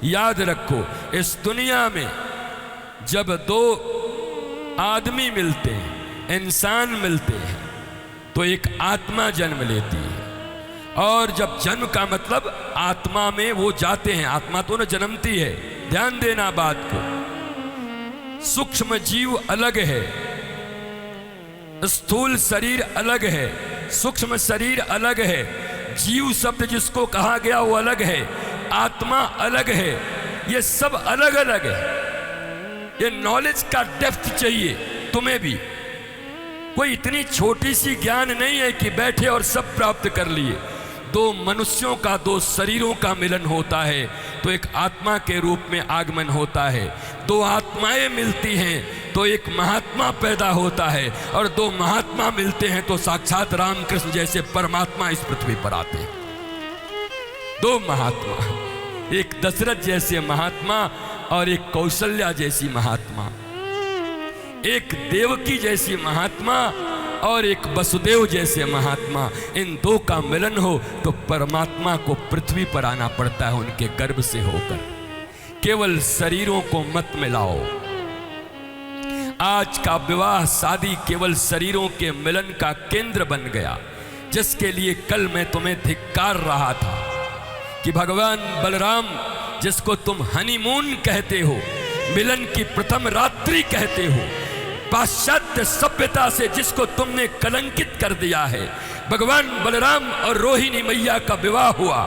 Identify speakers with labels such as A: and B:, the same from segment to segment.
A: याद रखो, इस दुनिया में जब दो आदमी मिलते हैं, इंसान मिलते हैं, तो एक आत्मा जन्म लेती है। और जब जन्म का मतलब आत्मा में वो जाते हैं, आत्मा तो न जन्मती है, ध्यान देना बात को। सूक्ष्म जीव अलग है, स्थूल शरीर अलग है, सूक्ष्म शरीर अलग है, जीव शब्द जिसको कहा गया वो अलग है, आत्मा अलग है, ये सब अलग अलग है। ये नॉलेज का डेप्थ चाहिए तुम्हें भी। कोई इतनी छोटी सी ज्ञान नहीं है कि बैठे और सब प्राप्त कर लिए। दो मनुष्यों का, दो शरीरों का मिलन होता है तो एक आत्मा के रूप में आगमन होता है। दो आत्माएं मिलती हैं तो एक महात्मा पैदा होता है, और दो महात्मा मिलते हैं तो साक्षात रामकृष्ण जैसे परमात्मा इस पृथ्वी पर आते हैं। दो महात्मा, एक दशरथ जैसे महात्मा और एक कौशल्या जैसी महात्मा, एक देवकी जैसी महात्मा और एक वसुदेव जैसे महात्मा। इन दो का मिलन हो तो परमात्मा को पृथ्वी पर आना पड़ता है उनके गर्भ से होकर। केवल शरीरों को मत मिलाओ। आज का विवाह शादी केवल शरीरों के मिलन का केंद्र बन गया, जिसके लिए कल मैं तुम्हें धिक्कार रहा था कि भगवान बलराम जिसको तुम हनीमून कहते हो, मिलन की प्रथम रात्रि कहते हो, पाश्चात्य सभ्यता से जिसको तुमने कलंकित कर दिया है, भगवान बलराम और रोहिणी मैया का विवाह हुआ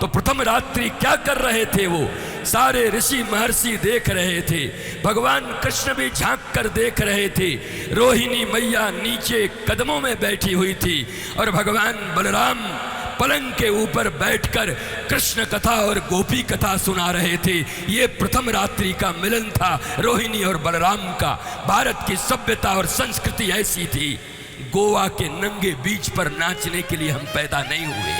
A: तो प्रथम रात्रि क्या कर रहे थे? वो सारे ऋषि महर्षि देख रहे थे, भगवान कृष्ण भी झांक कर देख रहे थे, रोहिणी मैया नीचे कदमों में बैठी हुई थी और भगवान बलराम पलंग के ऊपर बैठकर कृष्ण कथा और गोपी कथा सुना रहे थे। ये प्रथम रात्रि का मिलन था रोहिणी और बलराम का। भारत की सभ्यता और संस्कृति ऐसी थी। गोवा के नंगे बीच पर नाचने के लिए हम पैदा नहीं हुए,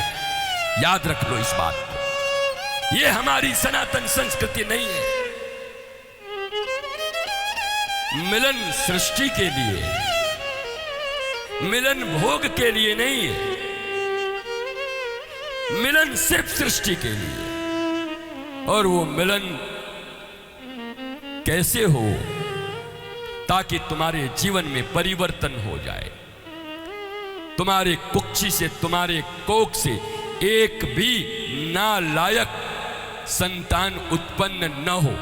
A: याद रख लो इस बात को। ये हमारी सनातन संस्कृति नहीं है। मिलन सृष्टि के लिए, मिलन भोग के लिए नहीं है, मिलन सिर्फ सृष्टि के लिए। और वो मिलन कैसे हो? ताकि तुम्हारे जीवन में परिवर्तन हो जाए, तुम्हारे कुक्षी से, तुम्हारे कोख से एक भी नालायक संतान उत्पन्न न हो।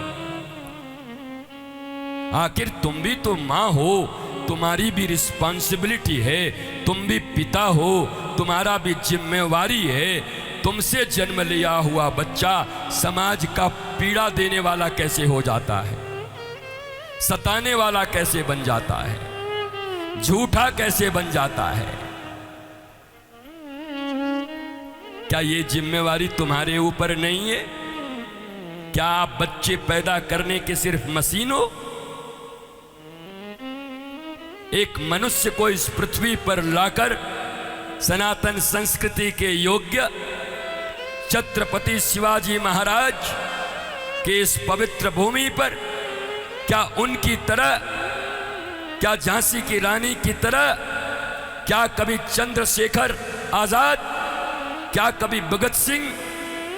A: आखिर तुम भी तो मां हो, तुम्हारी भी रिस्पॉन्सिबिलिटी है, तुम भी पिता हो, तुम्हारा भी जिम्मेवारी है। तुमसे जन्म लिया हुआ बच्चा समाज का पीड़ा देने वाला कैसे हो जाता है, सताने वाला कैसे बन जाता है, झूठा कैसे बन जाता है? क्या ये जिम्मेवारी तुम्हारे ऊपर नहीं है? क्या आप बच्चे पैदा करने के सिर्फ मशीन हो? एक मनुष्य को इस पृथ्वी पर लाकर सनातन संस्कृति के योग्य छत्रपति शिवाजी महाराज के इस पवित्र भूमि पर क्या उनकी तरह, क्या झांसी की रानी की तरह, क्या कभी चंद्रशेखर आजाद, क्या कभी भगत सिंह,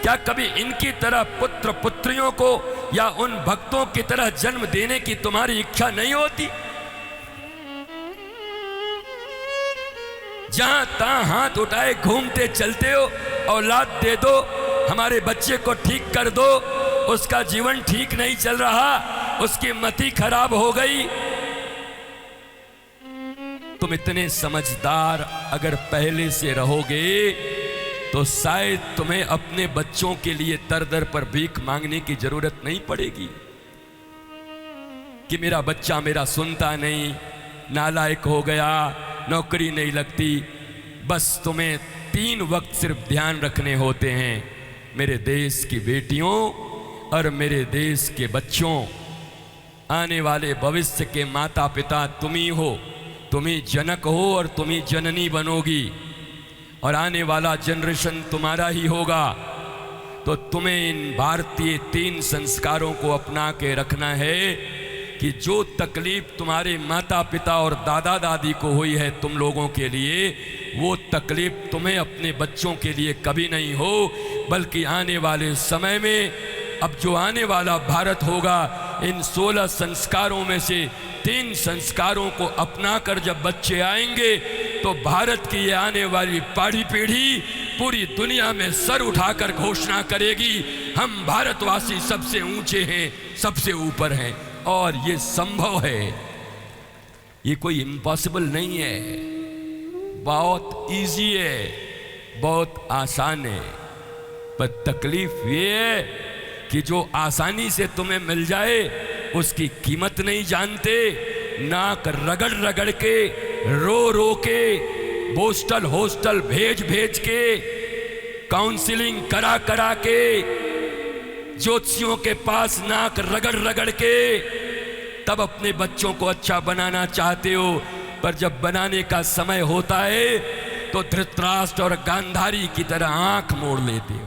A: क्या कभी इनकी तरह पुत्र पुत्रियों को या उन भक्तों की तरह जन्म देने की तुम्हारी इच्छा नहीं होती? जहां तहां हाथ उठाए घूमते चलते हो, औलाद दे दो, हमारे बच्चे को ठीक कर दो, उसका जीवन ठीक नहीं चल रहा, उसकी मति खराब हो गई। तुम इतने समझदार अगर पहले से रहोगे तो शायद तुम्हें अपने बच्चों के लिए दर दर पर भीख मांगने की जरूरत नहीं पड़ेगी कि मेरा बच्चा मेरा सुनता नहीं, नालायक हो गया, नौकरी नहीं लगती। बस तुम्हें 3 वक्त सिर्फ ध्यान रखने होते हैं, मेरे देश की बेटियों और मेरे देश के बच्चों, आने वाले भविष्य के माता पिता तुम ही हो, तुम ही जनक हो और तुम ही जननी बनोगी, और आने वाला जनरेशन तुम्हारा ही होगा। तो तुम्हें इन भारतीय 3 संस्कारों को अपना के रखना है कि जो तकलीफ तुम्हारे माता पिता और दादा दादी को हुई है तुम लोगों के लिए, वो तकलीफ तुम्हें अपने बच्चों के लिए कभी नहीं हो, बल्कि आने वाले समय में अब जो आने वाला भारत होगा, इन 16 संस्कारों में से 3 संस्कारों को अपनाकर जब बच्चे आएंगे तो भारत की ये आने वाली पीढ़ी पूरी दुनिया में सर उठाकर घोषणा करेगी, हम भारतवासी सबसे ऊंचे हैं, सबसे ऊपर हैं। और ये संभव है, ये कोई इम्पॉसिबल नहीं है, बहुत इजी है, बहुत आसान है। पर तकलीफ ये है कि जो आसानी से तुम्हें मिल जाए उसकी कीमत नहीं जानते। नाक रगड़ रगड़ के, रो रो के, पोस्टल हॉस्टल भेज भेज के, काउंसलिंग करा करा के, ज्योतिषियों के पास नाक रगड़ रगड़ के तब अपने बच्चों को अच्छा बनाना चाहते हो। पर जब बनाने का समय होता है तो धृतराष्ट्र और गांधारी की तरह आंख मोड़ लेते हो।